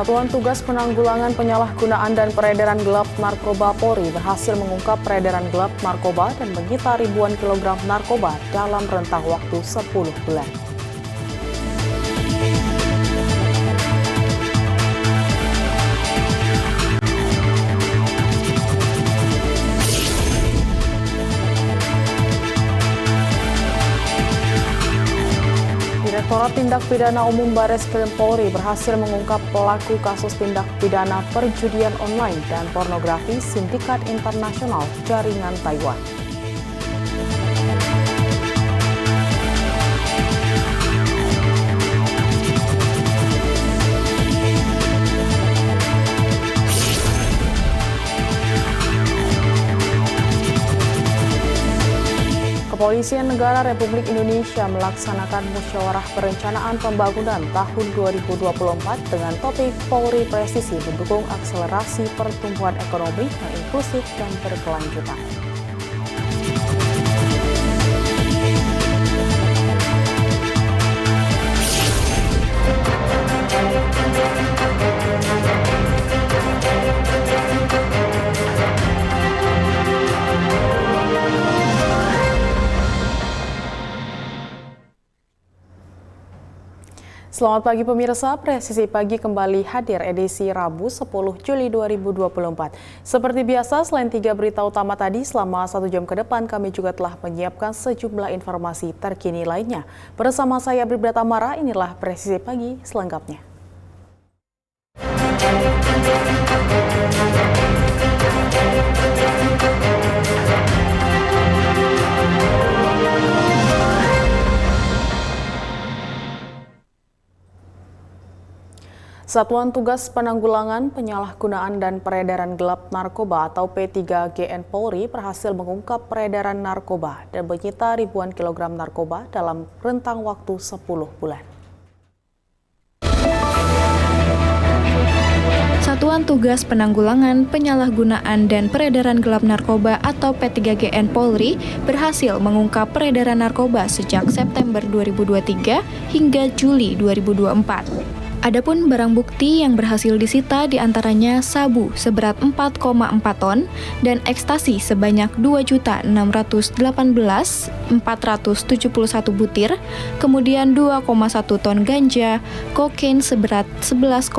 Satuan Tugas Penanggulangan Penyalahgunaan dan Peredaran Gelap Narkoba Polri berhasil mengungkap peredaran gelap narkoba dan menyita ribuan kilogram narkoba dalam rentang waktu 10 bulan. Direktorat Tindak Pidana Umum Bareskrim Polri berhasil mengungkap pelaku kasus tindak pidana perjudian online dan pornografi sindikat internasional jaringan Taiwan. Kepolisian Negara Republik Indonesia melaksanakan musyawarah perencanaan pembangunan tahun 2024 dengan topik Polri Presisi mendukung akselerasi pertumbuhan ekonomi yang inklusif dan berkelanjutan. Selamat pagi pemirsa, Presisi Pagi kembali hadir edisi Rabu 10 Juli 2024. Seperti biasa, selain 3 berita utama tadi, selama 1 jam ke depan kami juga telah menyiapkan sejumlah informasi terkini lainnya. Bersama saya Bribda Tamara, inilah Presisi Pagi selengkapnya. Satuan Tugas Penanggulangan Penyalahgunaan dan Peredaran Gelap Narkoba atau P3GN Polri berhasil mengungkap peredaran narkoba dan menyita ribuan kilogram narkoba dalam rentang waktu 10 bulan. Satuan Tugas Penanggulangan Penyalahgunaan dan Peredaran Gelap Narkoba atau P3GN Polri berhasil mengungkap peredaran narkoba sejak September 2023 hingga Juli 2024. Adapun barang bukti yang berhasil disita diantaranya sabu seberat 4,4 ton dan ekstasi sebanyak 2.618.471 butir, kemudian 2,1 ton ganja, kokain seberat 11,4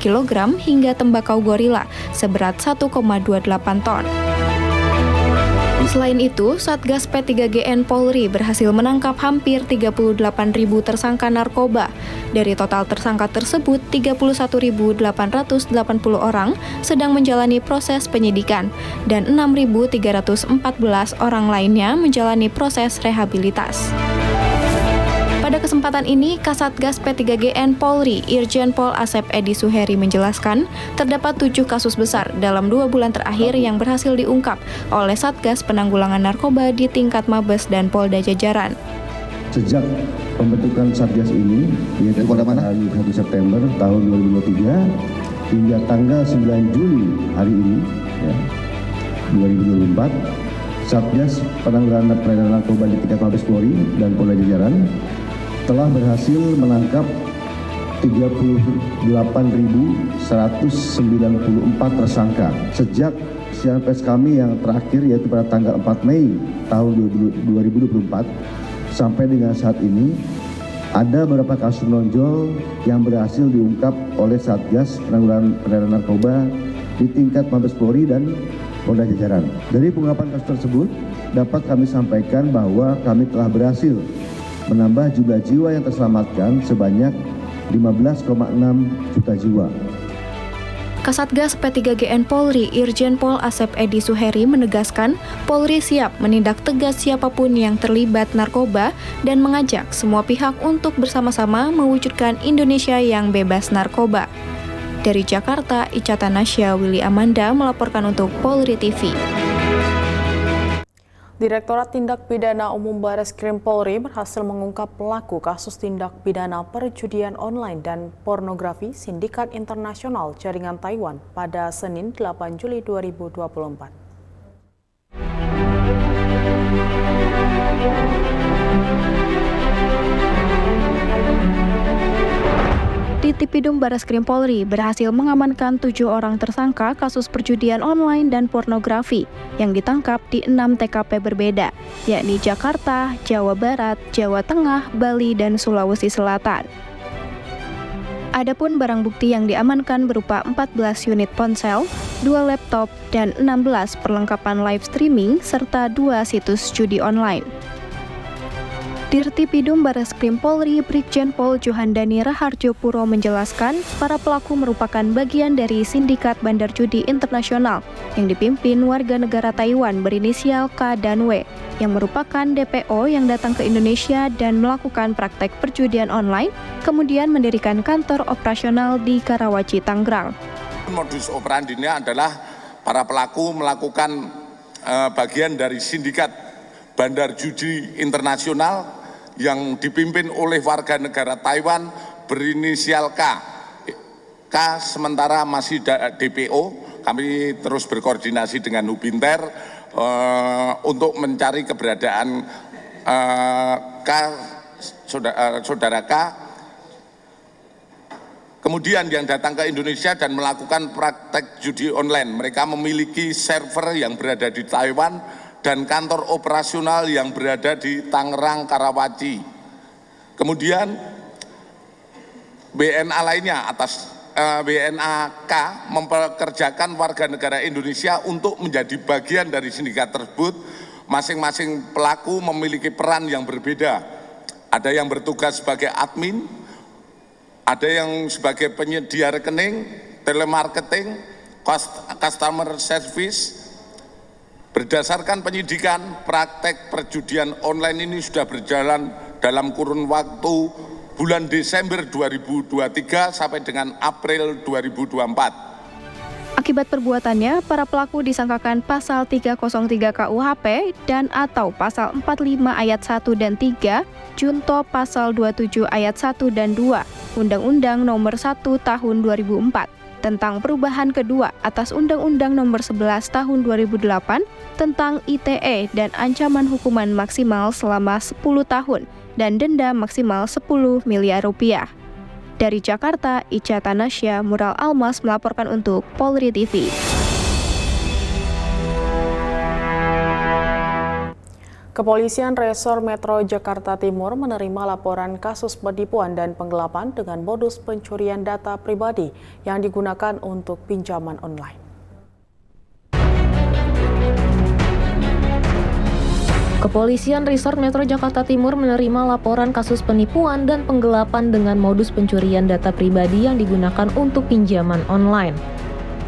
kg hingga tembakau gorila seberat 1,28 ton. Selain itu, Satgas P3GN Polri berhasil menangkap hampir 38.000 tersangka narkoba. Dari total tersangka tersebut, 31.880 orang sedang menjalani proses penyidikan dan 6.314 orang lainnya menjalani proses rehabilitas. Pada kesempatan ini, Kasatgas P3GN Polri, Irjen Pol Asep Edi Suheri menjelaskan, terdapat 7 kasus besar dalam 2 bulan terakhir yang berhasil diungkap oleh Satgas Penanggulangan Narkoba di tingkat Mabes dan Polda Jajaran. Sejak pembentukan Satgas ini, yaitu pada hari 1 September tahun 2023 hingga tanggal 9 Juli hari ini, 2024, Satgas Penanggulangan Peredaran Narkoba di tingkat Mabes Polri dan Polda Jajaran telah berhasil menangkap 38.194 tersangka. Sejak siaran pers kami yang terakhir yaitu pada tanggal 4 Mei tahun 2024 sampai dengan saat ini ada beberapa kasus menonjol yang berhasil diungkap oleh Satgas Penanggulangan Peredaran Narkoba di tingkat Mabes Polri dan Polda Jajaran. Dari pengungkapan kasus tersebut dapat kami sampaikan bahwa kami telah berhasil menambah jumlah jiwa yang terselamatkan sebanyak 15,6 juta jiwa. Kasatgas P3GN Polri, Irjen Pol Asep Edi Suheri menegaskan, Polri siap menindak tegas siapapun yang terlibat narkoba dan mengajak semua pihak untuk bersama-sama mewujudkan Indonesia yang bebas narkoba. Dari Jakarta, Ica Tanasya Willy Amanda melaporkan untuk Polri TV. Direktorat Tindak Pidana Umum Bareskrim Polri berhasil mengungkap pelaku kasus tindak pidana perjudian online dan pornografi sindikat internasional jaringan Taiwan pada Senin 8 Juli 2024. Di Dirtipidum Bareskrim Polri berhasil mengamankan 7 orang tersangka kasus perjudian online dan pornografi yang ditangkap di 6 TKP berbeda, yakni Jakarta, Jawa Barat, Jawa Tengah, Bali, dan Sulawesi Selatan. Adapun barang bukti yang diamankan berupa 14 unit ponsel, 2 laptop, dan 16 perlengkapan live streaming serta 2 situs judi online. Dirtipidum Bareskrim Polri Brigjen Pol Johandani Raharjo Puro menjelaskan, para pelaku merupakan bagian dari sindikat bandar judi internasional yang dipimpin warga negara Taiwan berinisial K dan W, yang merupakan DPO yang datang ke Indonesia dan melakukan praktek perjudian online, kemudian mendirikan kantor operasional di Karawaci, Tangerang. Modus operandinya adalah para pelaku melakukan bagian dari sindikat bandar judi internasional yang dipimpin oleh warga negara Taiwan berinisial K. K sementara masih DPO. Kami terus berkoordinasi dengan Hubinter untuk mencari keberadaan K, saudara K. Kemudian yang datang ke Indonesia dan melakukan praktek judi online. Mereka memiliki server yang berada di Taiwan dan kantor operasional yang berada di Tangerang, Karawaci. Kemudian BNA lainnya atas BNA K mempekerjakan warga negara Indonesia untuk menjadi bagian dari sindikat tersebut. Masing-masing pelaku memiliki peran yang berbeda. Ada yang bertugas sebagai admin, ada yang sebagai penyedia rekening, telemarketing, customer service. Berdasarkan penyidikan, praktek perjudian online ini sudah berjalan dalam kurun waktu bulan Desember 2023 sampai dengan April 2024. Akibat perbuatannya, para pelaku disangkakan pasal 303 KUHP dan atau pasal 45 ayat 1 dan 3, junto pasal 27 ayat 1 dan 2, Undang-Undang Nomor 1 Tahun 2004. Tentang perubahan kedua atas Undang-Undang Nomor 11 Tahun 2008 tentang ITE dan ancaman hukuman maksimal selama 10 tahun dan denda maksimal 10 miliar rupiah. Dari Jakarta, Ica Tanasya, Mural Almas melaporkan untuk Polri TV. Kepolisian Resor Metro Jakarta Timur menerima laporan kasus penipuan dan penggelapan dengan modus pencurian data pribadi yang digunakan untuk pinjaman online. Kepolisian Resor Metro Jakarta Timur menerima laporan kasus penipuan dan penggelapan dengan modus pencurian data pribadi yang digunakan untuk pinjaman online.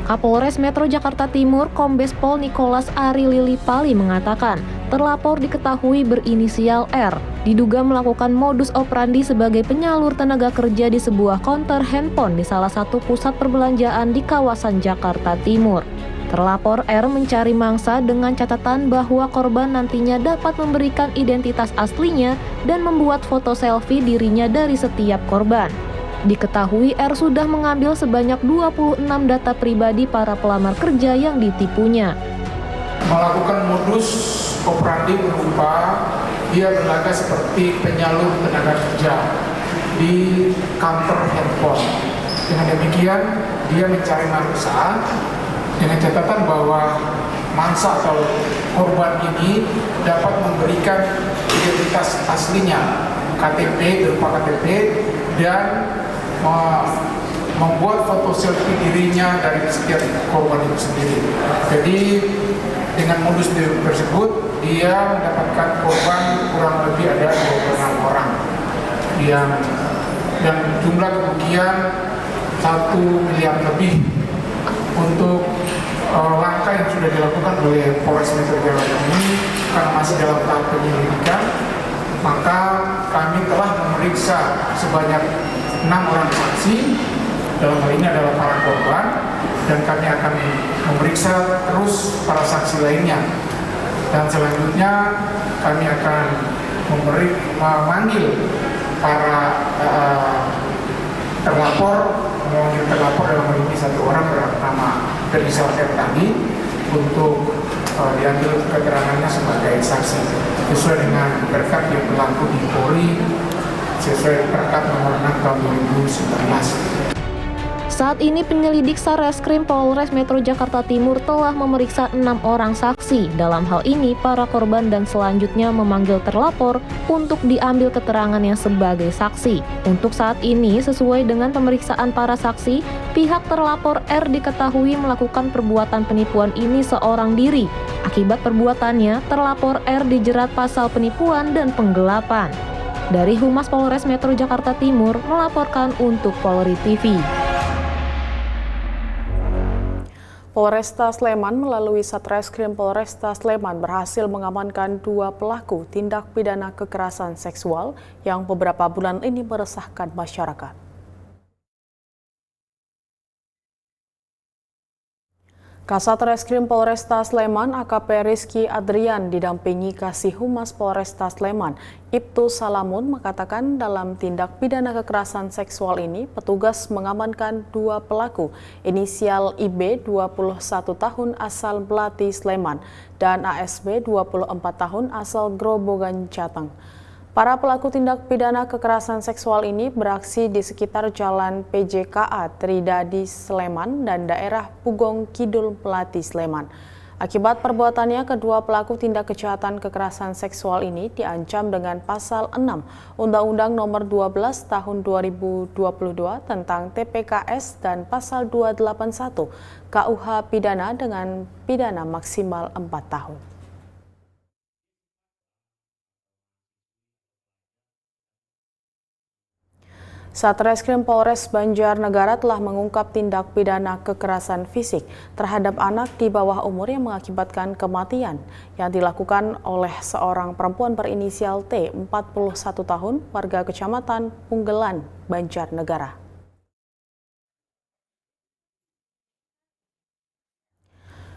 Kapolres Metro Jakarta Timur Kombes Pol Nicholas Ari Lilipali mengatakan, terlapor diketahui berinisial R, diduga melakukan modus operandi sebagai penyalur tenaga kerja di sebuah konter handphone di salah satu pusat perbelanjaan di kawasan Jakarta Timur. Terlapor R mencari mangsa dengan catatan bahwa korban nantinya dapat memberikan identitas aslinya dan membuat foto selfie dirinya dari setiap korban. Diketahui R sudah mengambil sebanyak 26 data pribadi para pelamar kerja yang ditipunya. Melakukan modus operandi berupa dia berlaga seperti penyalur tenaga kerja di kantor handphone. Dengan demikian dia mencari mangsa dengan catatan bahwa mangsa atau korban ini dapat memberikan identitas aslinya, KTP berupa KTP, dan membuat foto selfie dirinya dari setiap korban itu sendiri. Jadi dengan modus tersebut dia mendapatkan korban kurang lebih ada 26 orang dan jumlah kerugian 1 miliar lebih. Untuk langkah yang sudah dilakukan oleh Polres Metro Jakarta ini karena masih dalam tahap penyelidikan, maka kami telah memeriksa sebanyak 6 orang saksi, dalam hal ini adalah para korban, dan kami akan memeriksa terus para saksi lainnya. Dan selanjutnya kami akan memanggil para terlapor dalam hal ini 1 orang bernama Berinisial R tadi untuk diambil keterangannya sebagai saksi sesuai dengan berkat yang berlaku di Polri sesuai Perkap Nomor 6 Tahun 2019. Saat ini penyelidik Satreskrim Polres Metro Jakarta Timur telah memeriksa 6 orang saksi. Dalam hal ini, para korban dan selanjutnya memanggil terlapor untuk diambil keterangannya sebagai saksi. Untuk saat ini, sesuai dengan pemeriksaan para saksi, pihak terlapor R diketahui melakukan perbuatan penipuan ini seorang diri. Akibat perbuatannya, terlapor R dijerat pasal penipuan dan penggelapan. Dari Humas Polres Metro Jakarta Timur melaporkan untuk Polri TV. Polresta Sleman melalui Satreskrim Polresta Sleman berhasil mengamankan 2 pelaku tindak pidana kekerasan seksual yang beberapa bulan ini meresahkan masyarakat. Kasat Reskrim Polresta Sleman AKP Rizky Adrian didampingi Kasih Humas Polresta Sleman Ibtu Salamun mengatakan dalam tindak pidana kekerasan seksual ini petugas mengamankan 2 pelaku inisial IB 21 tahun asal Belati Sleman dan ASB 24 tahun asal Grobogan Jateng. Para pelaku tindak pidana kekerasan seksual ini beraksi di sekitar Jalan PJKA Tridadi Sleman dan daerah Pugong Kidul Melati Sleman. Akibat perbuatannya, kedua pelaku tindak kejahatan kekerasan seksual ini diancam dengan pasal 6 Undang-Undang Nomor 12 Tahun 2022 tentang TPKS dan pasal 281 KUH Pidana dengan pidana maksimal 4 tahun. Satreskrim Polres Banjarnegara telah mengungkap tindak pidana kekerasan fisik terhadap anak di bawah umur yang mengakibatkan kematian yang dilakukan oleh seorang perempuan berinisial T, 41 tahun, warga Kecamatan Punggelan, Banjarnegara.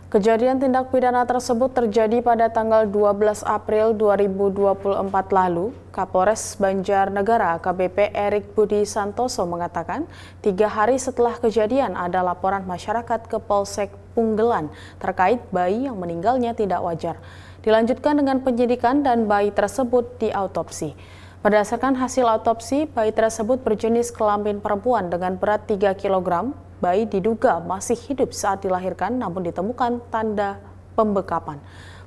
Kejadian tindak pidana tersebut terjadi pada tanggal 12 April 2024 lalu. Kapolres Banjarnegara AKBP Erik Budi Santoso mengatakan 3 hari setelah kejadian ada laporan masyarakat ke Polsek Punggelan terkait bayi yang meninggalnya tidak wajar. Dilanjutkan dengan penyidikan dan bayi tersebut diautopsi. Berdasarkan hasil autopsi, bayi tersebut berjenis kelamin perempuan dengan berat 3 kg. Bayi diduga masih hidup saat dilahirkan namun ditemukan tanda pembekapan.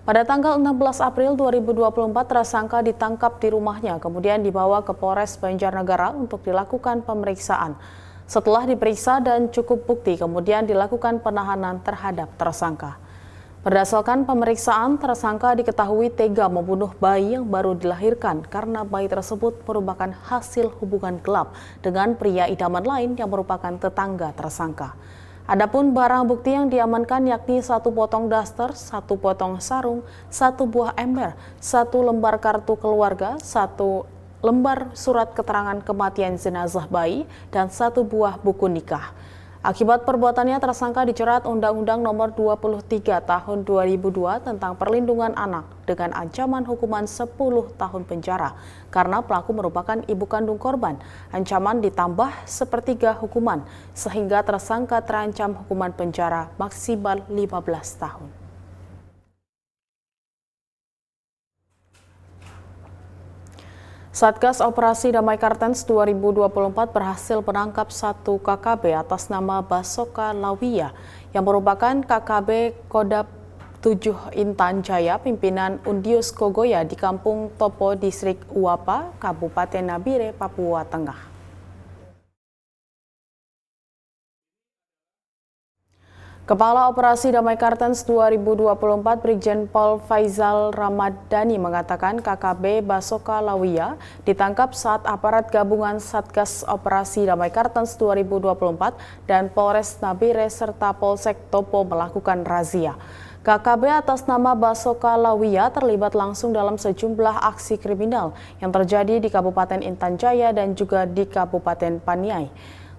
Pada tanggal 16 April 2024 tersangka ditangkap di rumahnya kemudian dibawa ke Polres Banjarnegara untuk dilakukan pemeriksaan. Setelah diperiksa dan cukup bukti kemudian dilakukan penahanan terhadap tersangka. Berdasarkan pemeriksaan, tersangka diketahui tega membunuh bayi yang baru dilahirkan karena bayi tersebut merupakan hasil hubungan gelap dengan pria idaman lain yang merupakan tetangga tersangka. Adapun barang bukti yang diamankan yakni 1 potong daster, 1 potong sarung, 1 buah ember, 1 lembar kartu keluarga, 1 lembar surat keterangan kematian jenazah bayi, dan 1 buah buku nikah. Akibat perbuatannya tersangka dijerat Undang-Undang Nomor 23 Tahun 2002 tentang Perlindungan Anak dengan ancaman hukuman 10 tahun penjara karena pelaku merupakan ibu kandung korban. Ancaman ditambah sepertiga hukuman sehingga tersangka terancam hukuman penjara maksimal 15 tahun. Satgas Operasi Damai Kartens 2024 berhasil menangkap 1 KKB atas nama Basoka Lawiyah yang merupakan KKB Kodam 7 Intan Jaya pimpinan Undius Kogoya di Kampung Topo, Distrik Uapa, Kabupaten Nabire, Papua Tengah. Kepala Operasi Damai Kartens 2024 Brigjen Pol Faizal Ramadhani mengatakan KKB Basoka Lawiyah ditangkap saat aparat gabungan Satgas Operasi Damai Kartens 2024 dan Polres Nabire serta Polsek Topo melakukan razia. KKB atas nama Basoka Lawiyah terlibat langsung dalam sejumlah aksi kriminal yang terjadi di Kabupaten Intan Jaya dan juga di Kabupaten Paniai.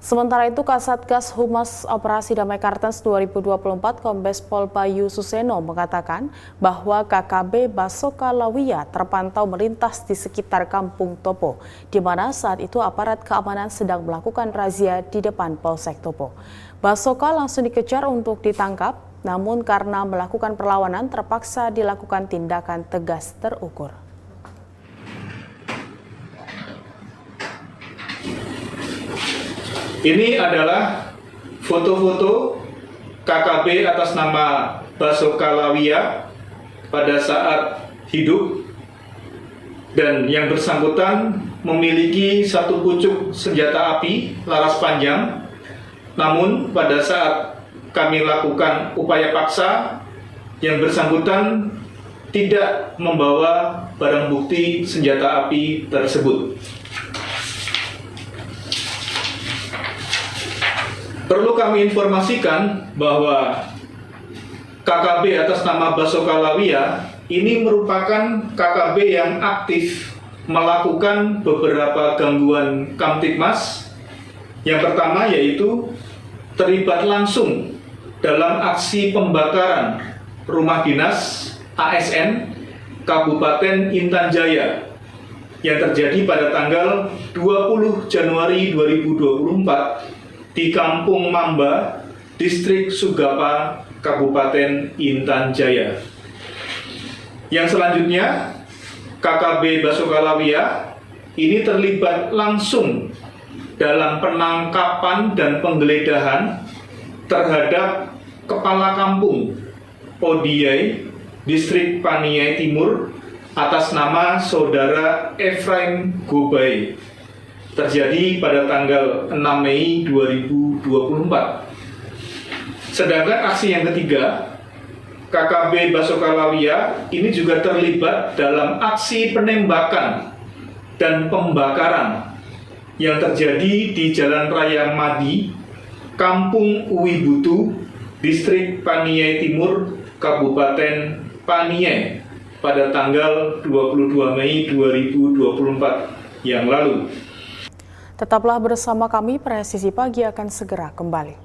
Sementara itu, Kasatgas Humas Operasi Damai Kartens 2024 Kombes Pol Bayu Suseno mengatakan bahwa KKB Basoka Lawiyah terpantau melintas di sekitar Kampung Topo, di mana saat itu aparat keamanan sedang melakukan razia di depan Polsek Topo. Basoka langsung dikejar untuk ditangkap, namun karena melakukan perlawanan terpaksa dilakukan tindakan tegas terukur. Ini adalah foto-foto KKB atas nama Basoka Lawia pada saat hidup, dan yang bersangkutan memiliki satu pucuk senjata api laras panjang. Namun pada saat kami lakukan upaya paksa, yang bersangkutan tidak membawa barang bukti senjata api tersebut. Perlu kami informasikan bahwa KKB atas nama Basoka Lawia ini merupakan KKB yang aktif melakukan beberapa gangguan Kamtibmas. Yang pertama yaitu terlibat langsung dalam aksi pembakaran rumah dinas ASN Kabupaten Intan Jaya yang terjadi pada tanggal 20 Januari 2024 di Kampung Mamba, Distrik Sugapa, Kabupaten Intan Jaya. Yang selanjutnya, KKB Basoka Lawia ini terlibat langsung dalam penangkapan dan penggeledahan terhadap kepala kampung Odiai, Distrik Paniai Timur atas nama Saudara Efraim Gobai, terjadi pada tanggal 6 Mei 2024. Sedangkan aksi yang ketiga, KKB Basoka Lawia ini juga terlibat dalam aksi penembakan dan pembakaran yang terjadi di Jalan Raya Madi, Kampung Uwibutu, Distrik Paniai Timur, Kabupaten Paniai pada tanggal 22 Mei 2024 yang lalu. Tetaplah bersama kami, Presisi Pagi akan segera kembali.